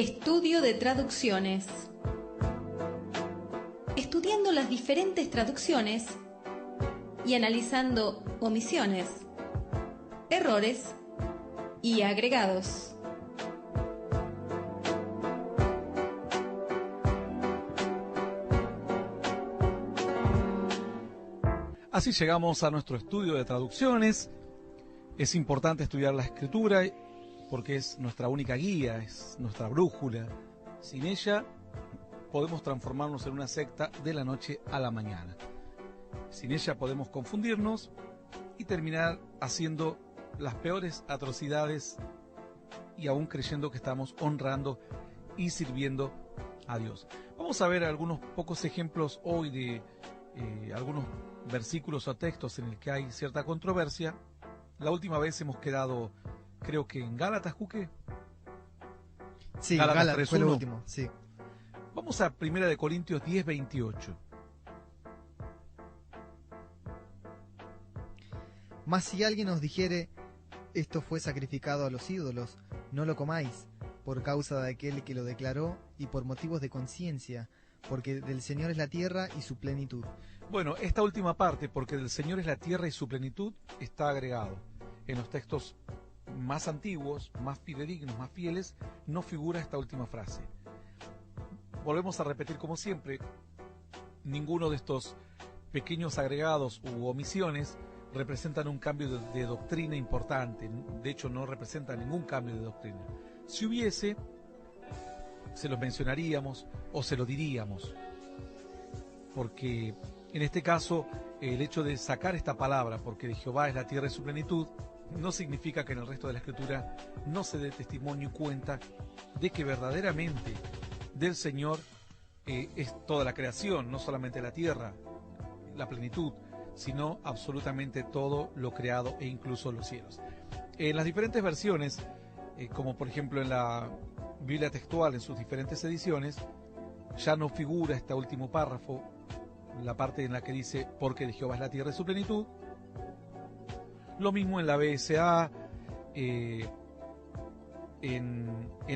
Estudio de traducciones. Estudiando las diferentes traducciones y analizando omisiones, errores y agregados. Así llegamos a nuestro estudio de traducciones. Es importante estudiar la escritura porque es nuestra única guía, es nuestra brújula. Sin ella podemos transformarnos en una secta de la noche a la mañana. Sin ella podemos confundirnos y terminar haciendo las peores atrocidades y aún creyendo que estamos honrando y sirviendo a Dios. Vamos a ver algunos pocos ejemplos hoy de algunos versículos o textos en el que hay cierta controversia. La última vez hemos quedado, creo que en Gálatas, Juque. Sí, Gálatas fue el último, sí. Vamos a 1 Corintios 10:28. Mas si alguien os dijere, esto fue sacrificado a los ídolos, no lo comáis, por causa de aquel que lo declaró y por motivos de conciencia, porque del Señor es la tierra y su plenitud. Bueno, esta última parte, porque del Señor es la tierra y su plenitud, está agregado. En los textos más antiguos, más fidedignos, más fieles, no figura esta última frase. Volvemos a repetir como siempre, ninguno de estos pequeños agregados u omisiones representan un cambio de doctrina importante. De hecho, no representa ningún cambio de doctrina. Si hubiese, se los mencionaríamos o se lo diríamos, porque en este caso el hecho de sacar esta palabra, porque de Jehová es la tierra y su plenitud, no significa que en el resto de la Escritura no se dé testimonio y cuenta de que verdaderamente del Señor es toda la creación, no solamente la tierra, la plenitud, sino absolutamente todo lo creado e incluso los cielos. En las diferentes versiones, como por ejemplo en la Biblia textual, en sus diferentes ediciones, ya no figura este último párrafo, la parte en la que dice, porque de Jehová es la tierra y su plenitud. Lo mismo en la BSA, en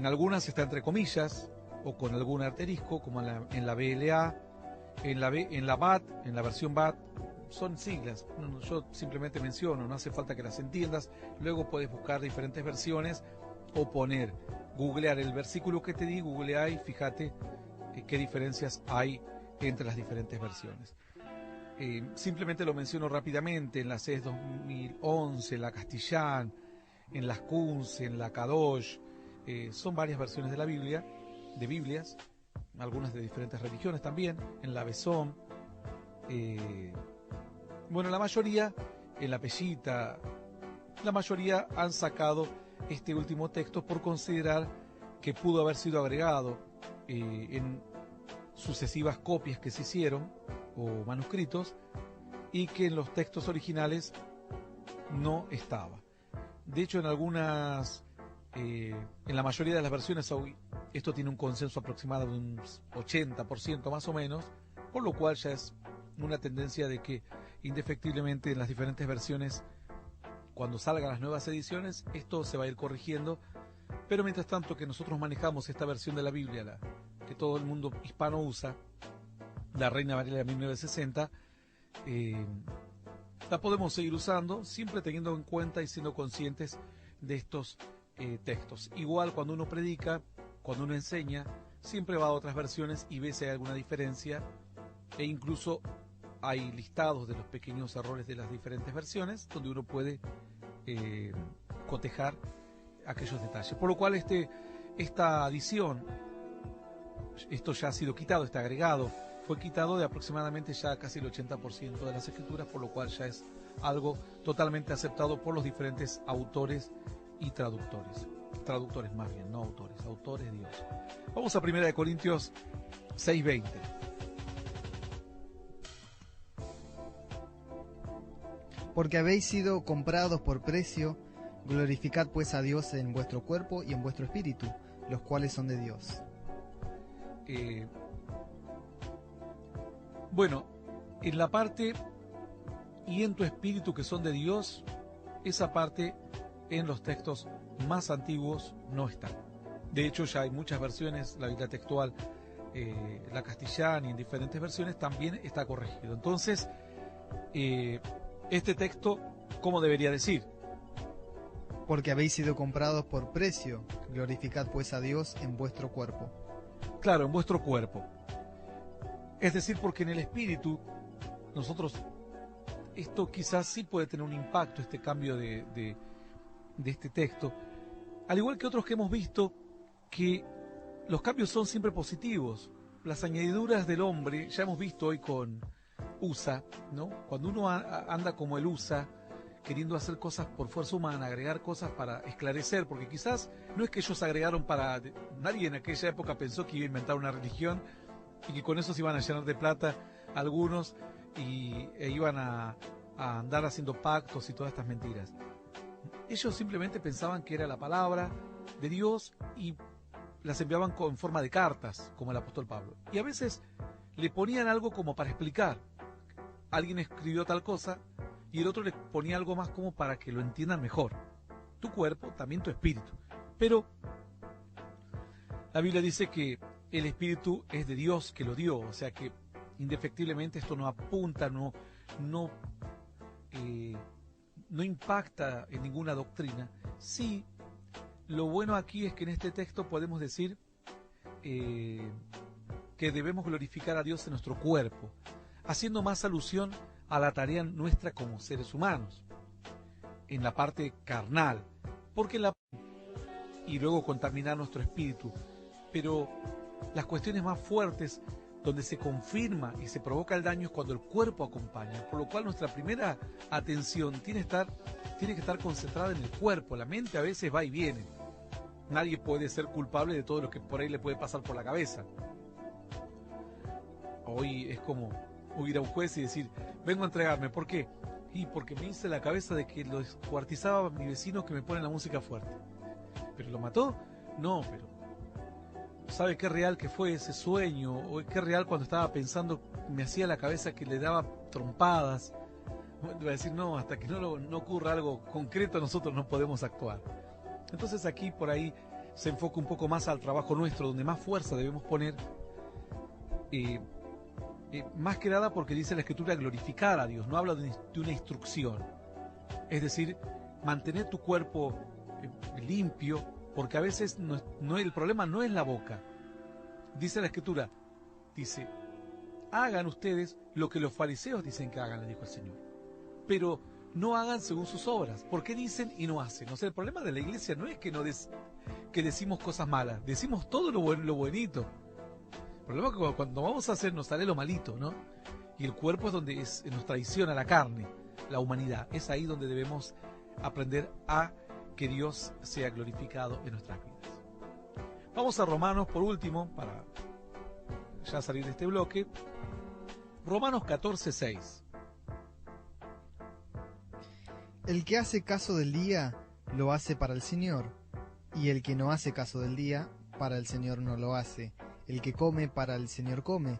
algunas está entre comillas, o con algún asterisco, como en la BLA, en la BAT, en la versión BAT, son siglas. Yo simplemente menciono, no hace falta que las entiendas. Luego puedes buscar diferentes versiones o googlear el versículo que te di, googlea y fíjate qué diferencias hay entre las diferentes versiones. Simplemente lo menciono rápidamente, en la CES 2011, en la Castellán, en las Kunz, en la Kadosh, son varias versiones de la Biblia, de Biblias, algunas de diferentes religiones también, en la Besón, bueno, la mayoría, en la Pellita, la mayoría han sacado este último texto por considerar que pudo haber sido agregado en sucesivas copias que se hicieron o manuscritos y que en los textos originales no estaba. De hecho, en algunas, en la mayoría de las versiones hoy, esto tiene un consenso aproximado de un 80% más o menos, por lo cual ya es una tendencia de que indefectiblemente en las diferentes versiones, cuando salgan las nuevas ediciones, esto se va a ir corrigiendo, pero mientras tanto que nosotros manejamos esta versión de la Biblia, que todo el mundo hispano usa, la Reina Valera de 1960, la podemos seguir usando, siempre teniendo en cuenta y siendo conscientes de estos textos. Igual cuando uno predica, cuando uno enseña, siempre va a otras versiones y ve si hay alguna diferencia, e incluso hay listados de los pequeños errores de las diferentes versiones, donde uno puede cotejar aquellos detalles. Por lo cual esta adición, esto ya ha sido quitado, este agregado, fue quitado de aproximadamente ya casi el 80% de las escrituras, por lo cual ya es algo totalmente aceptado por los diferentes autores y traductores. Traductores más bien, no autores, autores Dios. Vamos a 1 Corintios 6:20. Porque habéis sido comprados por precio, glorificad pues a Dios en vuestro cuerpo y en vuestro espíritu, los cuales son de Dios. Bueno, en la parte y en tu espíritu que son de Dios, esa parte en los textos más antiguos no está. De hecho, ya hay muchas versiones, la Biblia textual, la castellana y en diferentes versiones también está corregido. Entonces, este texto, ¿cómo debería decir? Porque habéis sido comprados por precio, glorificad pues a Dios en vuestro cuerpo. Claro, en vuestro cuerpo. Es decir, porque en el espíritu, nosotros, esto quizás sí puede tener un impacto, este cambio de este texto, al igual que otros que hemos visto, que los cambios son siempre positivos. Las añadiduras del hombre, ya hemos visto hoy con USA, ¿no? Cuando uno anda como el USA, queriendo hacer cosas por fuerza humana, agregar cosas para esclarecer, porque quizás no es que ellos agregaron para... Nadie en aquella época pensó que iba a inventar una religión y que con eso se iban a llenar de plata algunos e iban a andar haciendo pactos y todas estas mentiras. Ellos simplemente pensaban que era la palabra de Dios y las enviaban en forma de cartas, como el apóstol Pablo. Y a veces le ponían algo como para explicar. Alguien escribió tal cosa y el otro le ponía algo más como para que lo entiendan mejor. Tu cuerpo, también tu espíritu. Pero la Biblia dice que el espíritu es de Dios que lo dio, o sea que indefectiblemente esto no apunta, no impacta en ninguna doctrina. Sí, lo bueno aquí es que en este texto podemos decir que debemos glorificar a Dios en nuestro cuerpo, haciendo más alusión a la tarea nuestra como seres humanos, en la parte carnal, y luego contaminar nuestro espíritu. Pero las cuestiones más fuertes, donde se confirma y se provoca el daño, es cuando el cuerpo acompaña, por lo cual nuestra primera atención tiene que estar concentrada en el cuerpo. La mente a veces va y viene. Nadie puede ser culpable de todo lo que por ahí le puede pasar por la cabeza. Hoy es como ir a un juez y decir, vengo a entregarme. ¿Por qué? Y porque me hice la cabeza de que lo descuartizaba mi vecino que me pone la música fuerte. ¿Pero lo mató? No, pero ¿sabe qué real que fue ese sueño? ¿O qué real cuando estaba pensando, me hacía la cabeza que le daba trompadas? Va a decir, no, hasta que no ocurra algo concreto nosotros no podemos actuar. Entonces aquí por ahí se enfoca un poco más al trabajo nuestro, donde más fuerza debemos poner, más que nada porque dice la Escritura glorificar a Dios, no habla de una instrucción. Es decir, mantener tu cuerpo limpio, porque a veces el problema no es la boca. Dice la Escritura, dice, hagan ustedes lo que los fariseos dicen que hagan, le dijo el Señor, pero no hagan según sus obras. ¿Por qué dicen y no hacen? O sea, el problema de la iglesia no es que decimos cosas malas, decimos todo lo buenito. El problema es que cuando vamos a hacer nos sale lo malito, ¿no? Y el cuerpo es donde nos traiciona la carne, la humanidad. Es ahí donde debemos aprender a que Dios sea glorificado en nuestras vidas. Vamos a Romanos por último, para ya salir de este bloque. Romanos 14:6. El que hace caso del día, lo hace para el Señor, y el que no hace caso del día, para el Señor no lo hace. El que come, para el Señor come,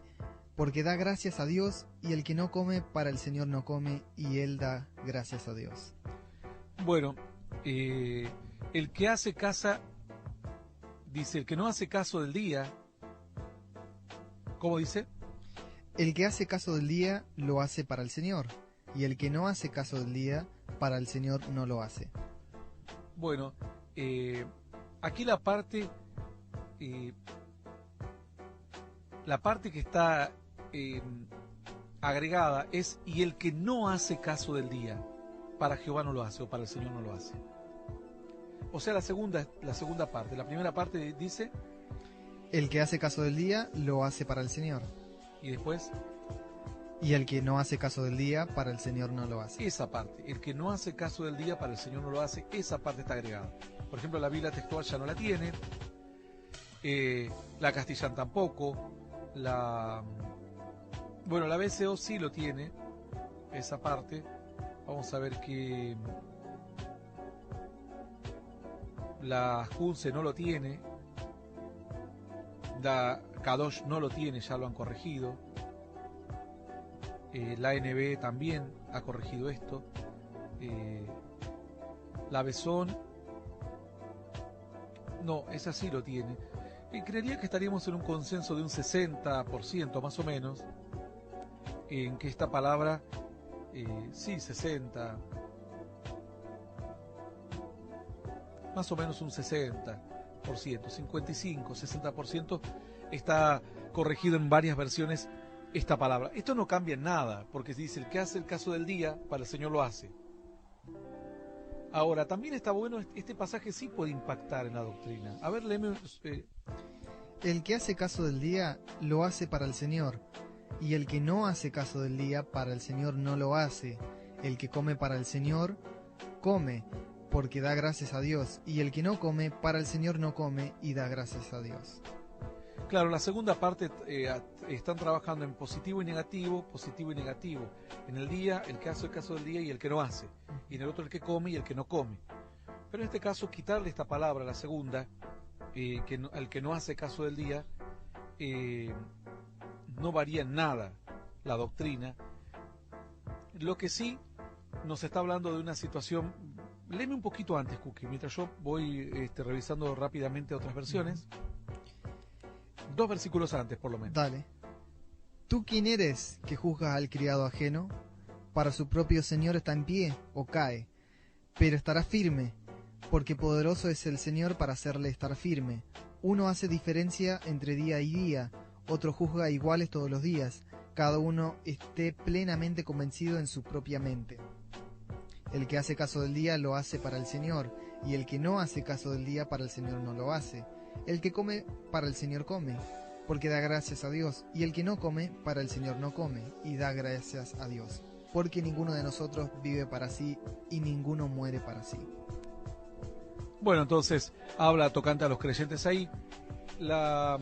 porque da gracias a Dios, y el que no come, para el Señor no come, y él da gracias a Dios. Bueno, el que hace casa, dice, el que no hace caso del día, ¿cómo dice? El que hace caso del día, lo hace para el Señor, y el que no hace caso del día, para el Señor no lo hace. Bueno, aquí la parte que está agregada es, y el que no hace caso del día, para Jehová no lo hace, o para el Señor no lo hace. O sea, la segunda parte. La primera parte dice, el que hace caso del día, lo hace para el Señor. Y después, y el que no hace caso del día, para el Señor no lo hace. Esa parte, el que no hace caso del día, para el Señor no lo hace, esa parte está agregada. Por ejemplo, la Biblia textual ya no la tiene, la castellana tampoco, la BCO sí lo tiene, esa parte. Vamos a ver que la Junce no lo tiene, la Kadosh no lo tiene, ya lo han corregido. La ANB también ha corregido esto. La Besón No, esa sí lo tiene. Creería que estaríamos en un consenso de un 60% más o menos, en que esta palabra, sí, 60, más o menos un 60%, 55, 60%, está corregido en varias versiones esta palabra. Esto no cambia en nada, porque dice, el que hace el caso del día, para el Señor lo hace. Ahora, también está bueno, este pasaje sí puede impactar en la doctrina. A ver, léeme. El que hace caso del día, lo hace para el Señor, y el que no hace caso del día, para el Señor no lo hace. El que come para el Señor, come, porque da gracias a Dios, y el que no come, para el Señor no come, y da gracias a Dios. Claro, la segunda parte están trabajando en positivo y negativo, En el día, el que hace el caso del día y el que no hace. Y en el otro el que come y el que no come. Pero en este caso, quitarle esta palabra, la segunda, al que no hace caso del día, no varía en nada la doctrina. Lo que sí nos está hablando de una situación. Léeme un poquito antes, Cookie, mientras yo voy revisando rápidamente otras versiones. 2 versículos antes, por lo menos. Dale. ¿Tú quién eres que juzgas al criado ajeno? Para su propio Señor está en pie o cae, pero estará firme, porque poderoso es el Señor para hacerle estar firme. Uno hace diferencia entre día y día, otro juzga iguales todos los días, cada uno esté plenamente convencido en su propia mente. El que hace caso del día lo hace para el Señor, y el que no hace caso del día para el Señor no lo hace. El que come, para el Señor come, porque da gracias a Dios, y el que no come, para el Señor no come, y da gracias a Dios, porque ninguno de nosotros vive para sí, y ninguno muere para sí. Bueno, entonces, habla tocante a los creyentes ahí. La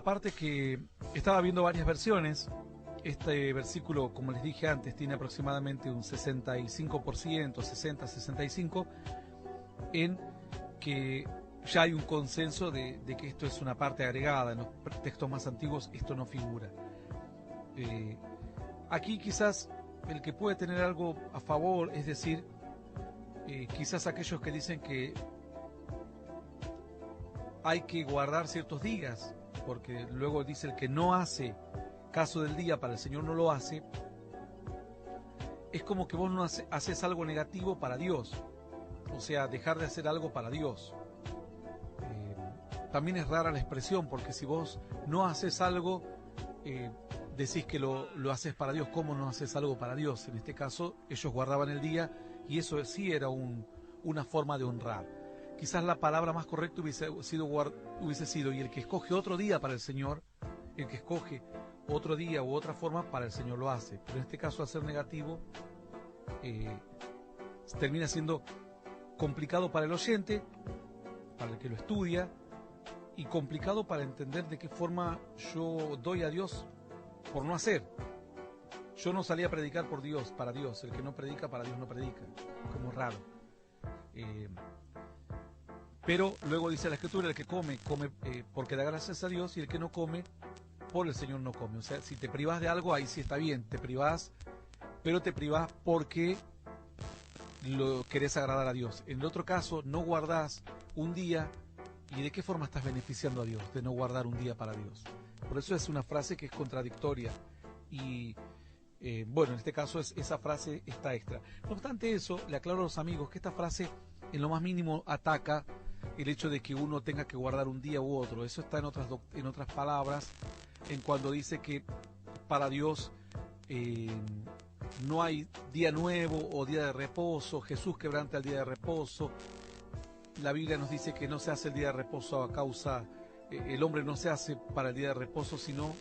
parte que estaba viendo varias versiones, este versículo, como les dije antes, tiene aproximadamente un 65%, 60-65%, en que ya hay un consenso de que esto es una parte agregada. En los textos más antiguos esto no figura. Aquí quizás el que puede tener algo a favor, es decir, quizás aquellos que dicen que hay que guardar ciertos días, porque luego dice el que no hace caso del día, para el Señor no lo hace, es como que vos no haces algo negativo para Dios, o sea, dejar de hacer algo para Dios. También es rara la expresión, porque si vos no haces algo, decís que lo haces para Dios. ¿Cómo no haces algo para Dios? En este caso, ellos guardaban el día, y eso sí era una forma de honrar. Quizás la palabra más correcta hubiese sido, y el que escoge otro día para el Señor, el que escoge otro día u otra forma para el Señor lo hace. Pero en este caso, hacer negativo termina siendo complicado para el oyente, para el que lo estudia, y complicado para entender de qué forma yo doy a Dios por no hacer. Yo no salí a predicar por Dios, para Dios. El que no predica, para Dios no predica. Como raro. Pero luego dice la Escritura, el que come porque da gracias a Dios, y el que no come, por el Señor no come. O sea, si te privás de algo, ahí sí está bien. Te privás, pero te privás porque lo querés agradar a Dios. En el otro caso, no guardás un día. ¿Y de qué forma estás beneficiando a Dios de no guardar un día para Dios? Por eso es una frase que es contradictoria. Y bueno, en este caso esa frase está extra. No obstante eso, le aclaro a los amigos que esta frase en lo más mínimo ataca el hecho de que uno tenga que guardar un día u otro. Eso está en otras palabras, en cuando dice que para Dios no hay día nuevo o día de reposo. Jesús quebranta el día de reposo. La Biblia nos dice que no se hace el día de reposo a causa, el hombre no se hace para el día de reposo, sino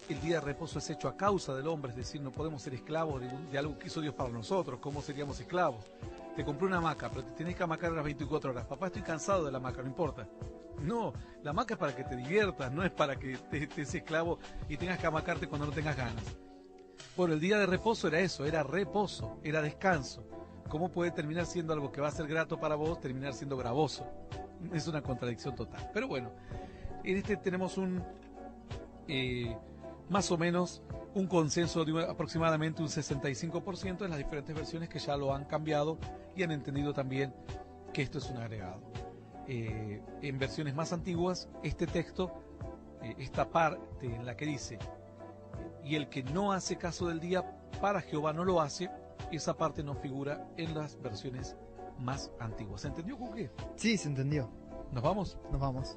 el día de reposo es hecho a causa del hombre. Es decir, no podemos ser esclavos de algo que hizo Dios para nosotros. ¿Cómo seríamos esclavos? Te compré una hamaca, pero te tenés que hamacar a las 24 horas. Papá, estoy cansado de la hamaca, no importa. No, la hamaca es para que te diviertas, no es para que te estés esclavo y tengas que hamacarte cuando no tengas ganas. Bueno, el día de reposo era eso, era reposo, era descanso. ¿Cómo puede terminar siendo algo que va a ser grato para vos, terminar siendo gravoso? Es una contradicción total. Pero bueno, en este tenemos más o menos un consenso de aproximadamente un 65% en las diferentes versiones que ya lo han cambiado y han entendido también que esto es un agregado. En versiones más antiguas, este texto, esta parte en la que dice, y el que no hace caso del día, para Jehová no lo hace, esa parte no figura en las versiones más antiguas. ¿Se entendió, Cuque? Sí, se entendió. ¿Nos vamos? Nos vamos.